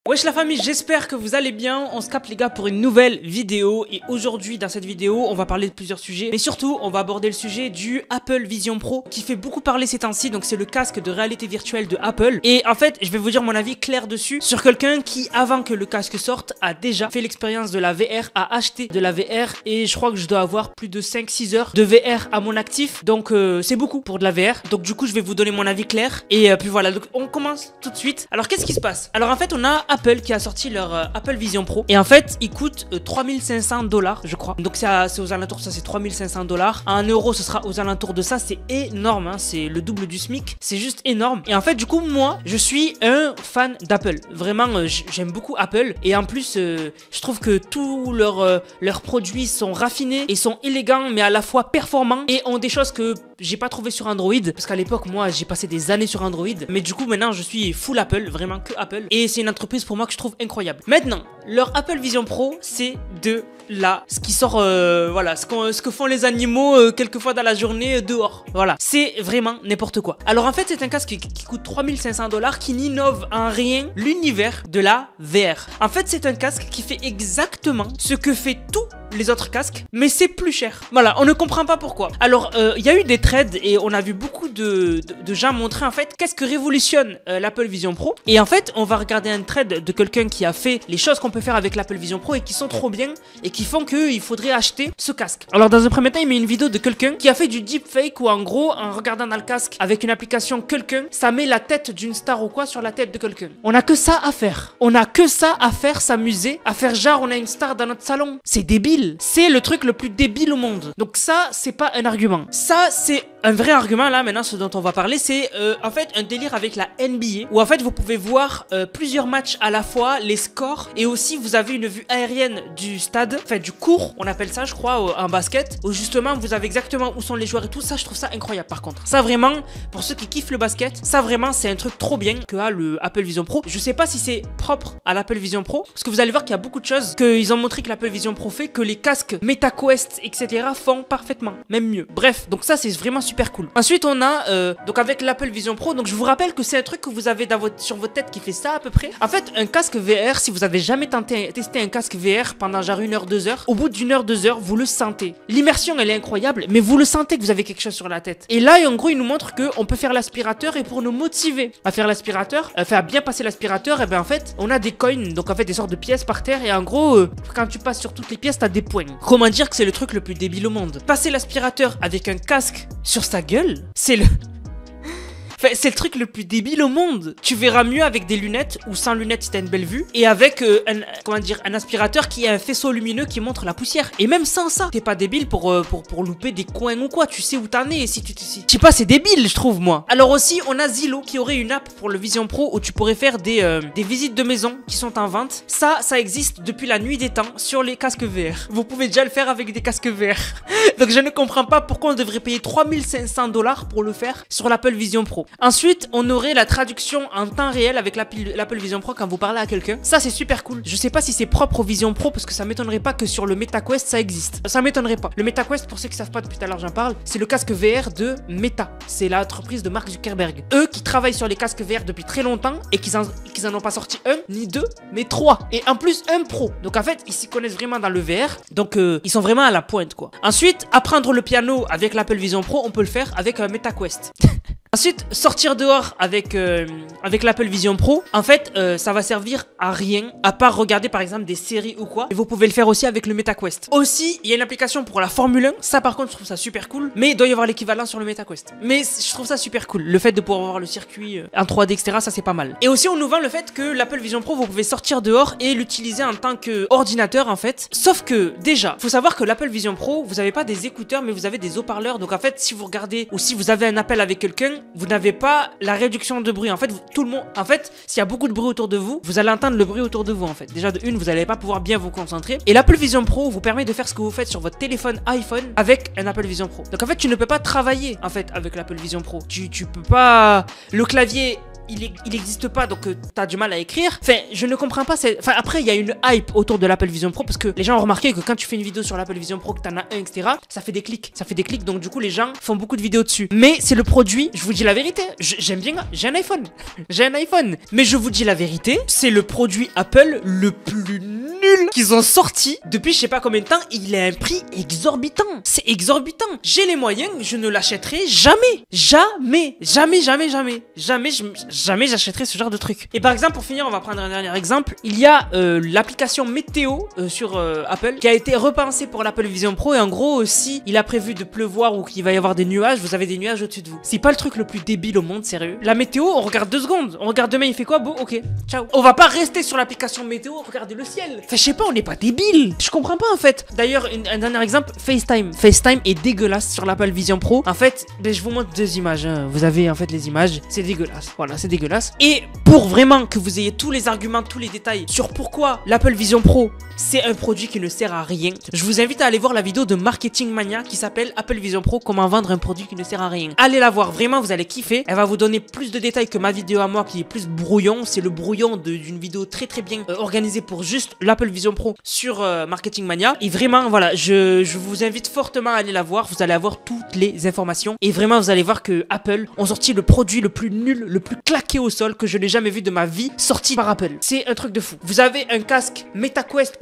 Wesh la famille, j'espère que vous allez bien. On se capte les gars pour une nouvelle vidéo. Et aujourd'hui dans cette vidéo on va parler de plusieurs sujets, mais surtout on va aborder le sujet du Apple Vision Pro qui fait beaucoup parler ces temps-ci. Donc c'est le casque de réalité virtuelle de Apple. Et en fait je vais vous dire mon avis clair dessus sur quelqu'un qui avant que le casque sorte a déjà fait l'expérience de la VR, a acheté de la VR. Et je crois que je dois avoir plus de 5-6 heures de VR à mon actif. Donc c'est beaucoup pour de la VR. Donc du coup je vais vous donner mon avis clair. Et puis voilà, donc on commence tout de suite. Alors qu'est-ce qui se passe? Alors en fait on a Apple qui a sorti leur Apple Vision Pro et en fait il coûte 3500 $, je crois. Donc c'est aux alentours, ça c'est 3500 $. En euros ce sera aux alentours de ça. C'est énorme hein, c'est le double du SMIC, c'est juste énorme. Et en fait du coup moi je suis un fan d'Apple, vraiment j'aime beaucoup Apple. Et en plus je trouve que tous leurs produits sont raffinés et sont élégants mais à la fois performants et ont des choses que j'ai pas trouvé sur Android, parce qu'à l'époque moi j'ai passé des années sur Android, mais du coup maintenant je suis full Apple, vraiment que Apple, et c'est une entreprise pour moi que je trouve incroyable. Maintenant leur Apple Vision Pro c'est de là ce qui sort voilà ce que font les animaux quelquefois dans la journée dehors, voilà, c'est vraiment n'importe quoi. Alors en fait c'est un casque qui coûte 3500 $, qui n'innove en rien l'univers de la VR. En fait c'est un casque qui fait exactement ce que fait tout les autres casques, mais c'est plus cher. Voilà, on ne comprend pas pourquoi. Alors, il y a eu des trades et on a vu beaucoup de gens montrer en fait qu'est-ce que révolutionne l'Apple Vision Pro. Et en fait, on va regarder un trade de quelqu'un qui a fait les choses qu'on peut faire avec l'Apple Vision Pro et qui sont trop bien et qui font qu'il faudrait acheter ce casque. Alors, dans un premier temps, il met une vidéo de quelqu'un qui a fait du deepfake où en gros, en regardant dans le casque avec une application quelqu'un, ça met la tête d'une star ou quoi sur la tête de quelqu'un. On a que ça à faire. On a que ça à faire, s'amuser, à faire genre on a une star dans notre salon. C'est débile. C'est le truc le plus débile au monde. Donc ça, c'est pas un argument. Ça, c'est un vrai argument là maintenant, ce dont on va parler, c'est en fait un délire avec la NBA où en fait vous pouvez voir plusieurs matchs à la fois, les scores, et aussi vous avez une vue aérienne du stade, enfin du court, on appelle ça je crois en basket, où justement vous avez exactement où sont les joueurs et tout ça. Je trouve ça incroyable par contre. Ça vraiment, pour ceux qui kiffent le basket, ça vraiment c'est un truc trop bien que a le Apple Vision Pro. Je sais pas si c'est propre à l'Apple Vision Pro, parce que vous allez voir qu'il y a beaucoup de choses qu'ils ont montré que l'Apple Vision Pro fait, que les casques MetaQuest etc font parfaitement, même mieux. Bref, donc ça c'est vraiment super cool. Ensuite on a donc avec l'Apple Vision Pro, donc je vous rappelle que c'est un truc que vous avez sur votre tête qui fait ça à peu près. En fait un casque VR, si vous avez jamais testé un casque VR pendant genre 1 heure 2 heures, au bout d'une heure 2 heures vous le sentez. L'immersion elle est incroyable, mais vous le sentez que vous avez quelque chose sur la tête. Et là en gros il nous montre que on peut faire l'aspirateur, et pour nous motiver à faire l'aspirateur, à bien passer l'aspirateur, et ben en fait on a des coins, donc en fait des sortes de pièces par terre, et en gros quand tu passes sur toutes les pièces t'as des points. Comment dire que c'est le truc le plus débile au monde? Passer l'aspirateur avec un casque sur sa gueule, c'est le... Enfin, c'est le truc le plus débile au monde. Tu verras mieux avec des lunettes ou sans lunettes si t'as une belle vue, et avec un aspirateur qui a un faisceau lumineux qui montre la poussière. Et même sans ça, t'es pas débile pour louper des coins ou quoi. Tu sais où t'en es. Si tu je sais pas, c'est débile je trouve moi. Alors aussi on a Zillow qui aurait une app pour le Vision Pro où tu pourrais faire des visites de maisons qui sont en vente. Ça existe depuis la nuit des temps sur les casques VR. Vous pouvez déjà le faire avec des casques VR. Donc je ne comprends pas pourquoi on devrait payer 3500 $ pour le faire sur l'Apple Vision Pro. Ensuite, on aurait la traduction en temps réel avec l'Apple Vision Pro quand vous parlez à quelqu'un. Ça, c'est super cool. Je sais pas si c'est propre au Vision Pro, parce que ça m'étonnerait pas que sur le MetaQuest, ça existe. Ça m'étonnerait pas. Le MetaQuest, pour ceux qui savent pas depuis tout à l'heure, j'en parle, c'est le casque VR de Meta. C'est l'entreprise de Mark Zuckerberg. Eux qui travaillent sur les casques VR depuis très longtemps et qu'ils en ont pas sorti un, ni deux, mais 3. Et en plus, un pro. Donc en fait, ils s'y connaissent vraiment dans le VR. Donc ils sont vraiment à la pointe, quoi. Ensuite, apprendre le piano avec l'Apple Vision Pro, on peut le faire avec un MetaQuest. Ensuite, sortir dehors avec l'Apple Vision Pro, en fait, ça va servir à rien, à part regarder par exemple des séries ou quoi. Et vous pouvez le faire aussi avec le MetaQuest. Aussi, il y a une application pour la Formule 1. Ça par contre, je trouve ça super cool. Mais il doit y avoir l'équivalent sur le MetaQuest. Mais je trouve ça super cool. Le fait de pouvoir voir le circuit en 3D, etc., ça c'est pas mal. Et aussi, on nous vend le fait que l'Apple Vision Pro, vous pouvez sortir dehors et l'utiliser en tant qu'ordinateur en fait. Sauf que, déjà, faut savoir que l'Apple Vision Pro, vous avez pas des écouteurs, mais vous avez des haut-parleurs. Donc en fait, si vous regardez ou si vous avez un appel avec quelqu'un, vous n'avez pas la réduction de bruit. En fait, tout le monde, en fait, s'il y a beaucoup de bruit autour de vous, vous allez entendre le bruit autour de vous en fait. Déjà de une, vous n'allez pas pouvoir bien vous concentrer. Et l'Apple Vision Pro vous permet de faire ce que vous faites sur votre téléphone iPhone avec un Apple Vision Pro. Donc en fait, tu ne peux pas travailler en fait avec l'Apple Vision Pro. Tu peux pas. Le clavier il existe pas, donc t'as du mal à écrire. Enfin, je ne comprends pas. Enfin, après, il y a une hype autour de l'Apple Vision Pro parce que les gens ont remarqué que quand tu fais une vidéo sur l'Apple Vision Pro, que t'en as un, etc., ça fait des clics. Ça fait des clics, donc du coup, les gens font beaucoup de vidéos dessus. Mais c'est le produit, je vous dis la vérité, j'aime bien, j'ai un iPhone. J'ai un iPhone. Mais je vous dis la vérité, c'est le produit Apple le plus nul qu'ils ont sorti depuis je sais pas combien de temps. Il a un prix exorbitant. C'est exorbitant. J'ai les moyens, je ne l'achèterai jamais. Jamais. Jamais, jamais, jamais. Jamais, jamais j'achèterai ce genre de truc. Et par exemple, pour finir, on va prendre un dernier exemple. Il y a l'application météo sur Apple qui a été repensée pour l'Apple Vision Pro. Et en gros, si il a prévu de pleuvoir ou qu'il va y avoir des nuages, vous avez des nuages au-dessus de vous. C'est pas le truc le plus débile au monde, sérieux. La météo, on regarde 2 secondes. On regarde demain, il fait quoi? Bon, ok, ciao. On va pas rester sur l'application météo, regarder le ciel. Enfin, je sais pas, on n'est pas débile. Je comprends pas en fait. D'ailleurs, un dernier exemple, FaceTime. FaceTime est dégueulasse sur l'Apple Vision Pro. En fait, je vous montre 2 images. Hein. Vous avez en fait les images. C'est dégueulasse. Voilà, c'est dégueulasse. Et pour vraiment que vous ayez tous les arguments, tous les détails sur pourquoi l'Apple Vision Pro, c'est un produit qui ne sert à rien, je vous invite à aller voir la vidéo de Marketing Mania qui s'appelle Apple Vision Pro, comment vendre un produit qui ne sert à rien. Allez la voir, vraiment, vous allez kiffer. Elle va vous donner plus de détails que ma vidéo à moi qui est plus brouillon. C'est le brouillon d'une vidéo très très bien organisée pour juste l'Apple Vision Pro sur Marketing Mania. Et vraiment, voilà, je vous invite fortement à aller la voir. Vous allez avoir toutes les informations. Et vraiment, vous allez voir que Apple ont sorti le produit le plus nul, le plus claqué au sol que je n'ai jamais vu de ma vie sorti par Apple. C'est un truc de fou. Vous avez un casque MetaQuest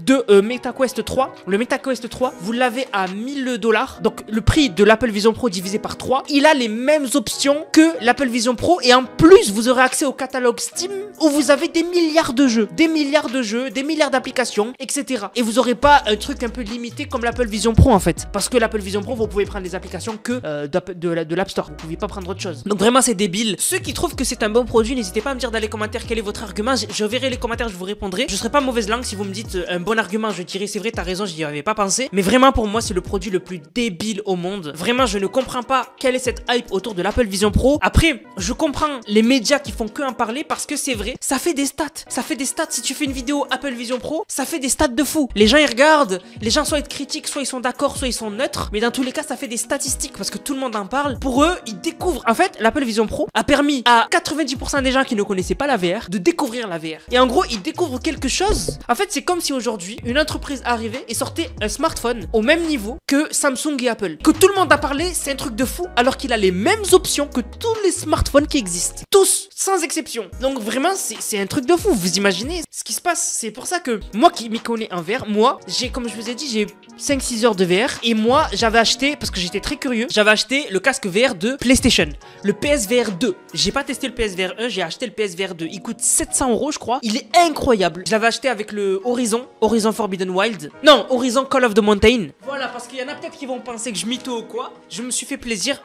3. Le MetaQuest 3, vous l'avez à $1000. Donc le prix de l'Apple Vision Pro divisé par 3. Il a les mêmes options que l'Apple Vision Pro. Et en plus, vous aurez accès au catalogue Steam où vous avez des milliards de jeux. Des milliards d'applications, etc. Et vous aurez pas un truc un peu limité comme l'Apple Vision Pro en fait. Parce que l'Apple Vision Pro, vous pouvez prendre les applications que de l'App Store. Vous pouvez pas prendre autre chose. Donc vraiment, c'est débile. Ceux qui trouvent que c'est un bon produit, n'hésitez pas à me dire dans les commentaires quel est votre argument. Je verrai les commentaires, je vous répondrai. Je serai pas mauvaise langue si vous me dites un bon argument. Je dirai c'est vrai, t'as raison, j'y avais pas pensé. Mais vraiment, pour moi, c'est le produit le plus débile au monde. Vraiment, je ne comprends pas quelle est cette hype autour de l'Apple Vision Pro. Après, je comprends les médias qui font que en parler parce que c'est vrai, ça fait des stats. Ça fait des stats. Si tu fais une vidéo Apple Vision Pro, ça fait des stats de fou. Les gens ils regardent, les gens soit ils te critiquent, soit ils sont d'accord, soit ils sont neutres. Mais dans tous les cas, ça fait des statistiques parce que tout le monde en parle. Pour eux, ils découvrent. En fait, l'Apple Vision Pro a permis à 90% des gens qui ne connaissaient pas la VR de découvrir la VR. Et en gros, ils découvrent quelque chose. En fait, c'est comme si aujourd'hui, une entreprise arrivait et sortait un smartphone au même niveau que Samsung et Apple. Que tout le monde a parlé, c'est un truc de fou, alors qu'il a les mêmes options que tous les smartphones qui existent. Tous, sans exception. Donc vraiment, c'est un truc de fou. Vous imaginez ce qui se passe? C'est pour ça que moi qui m'y connais en VR, moi, comme je vous ai dit, j'ai 5-6 heures de VR. Et moi, j'avais acheté, parce que j'étais très curieux, j'avais acheté le casque VR de PlayStation. Le PSVR 2. J'ai pas testé le PSVR 1, j'ai acheté le PSVR 2. Il coûte 700 €, je crois. Il est incroyable. Je l'avais acheté avec le Horizon Forbidden Wild. Non, Horizon Call of the Mountain. Voilà, parce qu'il y en a peut-être qui vont penser que je mytho ou quoi. Je me suis fait plaisir.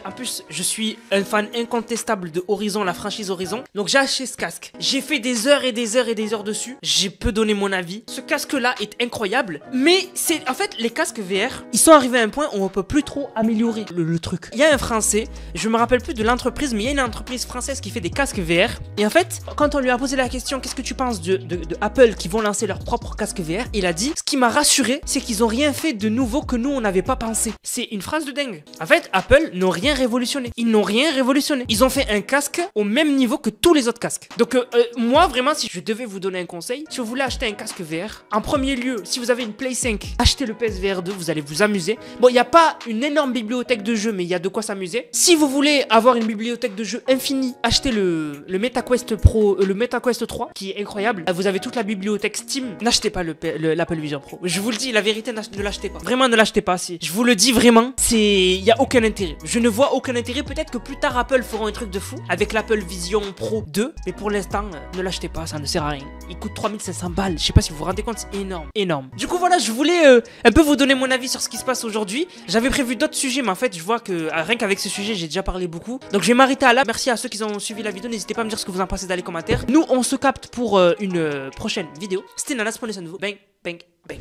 En plus, je suis un fan incontestable de Horizon, la franchise Horizon. Donc j'ai acheté ce casque. J'ai fait des heures et des heures et des heures dessus. J'ai peu donné mon avis. Ce casque-là est incroyable. Mais c'est en fait les casques VR, ils sont arrivés à un point où on peut plus trop améliorer le truc. Il y a un Français, je me rappelle plus de l'entreprise, mais il y a une entreprise française qui fait des casques VR. Et en fait, quand on lui a posé la question, qu'est-ce que tu penses de Apple qui vont lancer leur propre casque VR, il a dit, ce qui m'a rassuré, c'est qu'ils ont rien fait de nouveau que nous on n'avait pas pensé. C'est une phrase de dingue. En fait, Apple n'ont rien révolutionné. Ils n'ont rien révolutionné. Ils ont fait un casque au même niveau que tous les autres casques. Donc moi vraiment, si je devais vous donner un conseil, si vous voulez acheter un casque VR, en premier lieu, si vous avez une Play 5, achetez le PSVR 2, vous allez vous amuser. Bon, il n'y a pas une énorme bibliothèque de jeux, mais il y a de quoi s'amuser. Si vous voulez avoir une bibliothèque de jeux infinie, achetez le MetaQuest Pro, le MetaQuest 3, qui est incroyable. Vous avez toute la bibliothèque Steam. N'achetez pas l'Apple Vision Pro. Je vous le dis, la vérité, ne l'achetez pas. Vraiment, ne l'achetez pas. Si je vous le dis vraiment, il n'y a aucun intérêt. Je ne vois aucun intérêt. Peut-être que plus tard, Apple feront un truc de fou avec l'Apple Vision Pro 2. Mais pour l'instant, ne l'achetez pas. Ça ne sert à rien. Il coûte 3500 balles. Je sais pas si vous vous rendez compte, c'est énorme. Énorme. Du coup, voilà, je voulais un peu vous donner mon avis sur ce qui se passe aujourd'hui. J'avais prévu d'autres sujets, mais en fait, je vois que rien qu'avec ce sujet, j'ai déjà parlé beaucoup. Donc, je vais m'arrêter à là. Merci à ceux qui ont suivi la vidéo. N'hésitez pas à me dire ce que vous en pensez dans les commentaires. Nous, on se capte pour une prochaine vidéo. C'était Nanas, prenez soin de vous. Bang, bang, bang.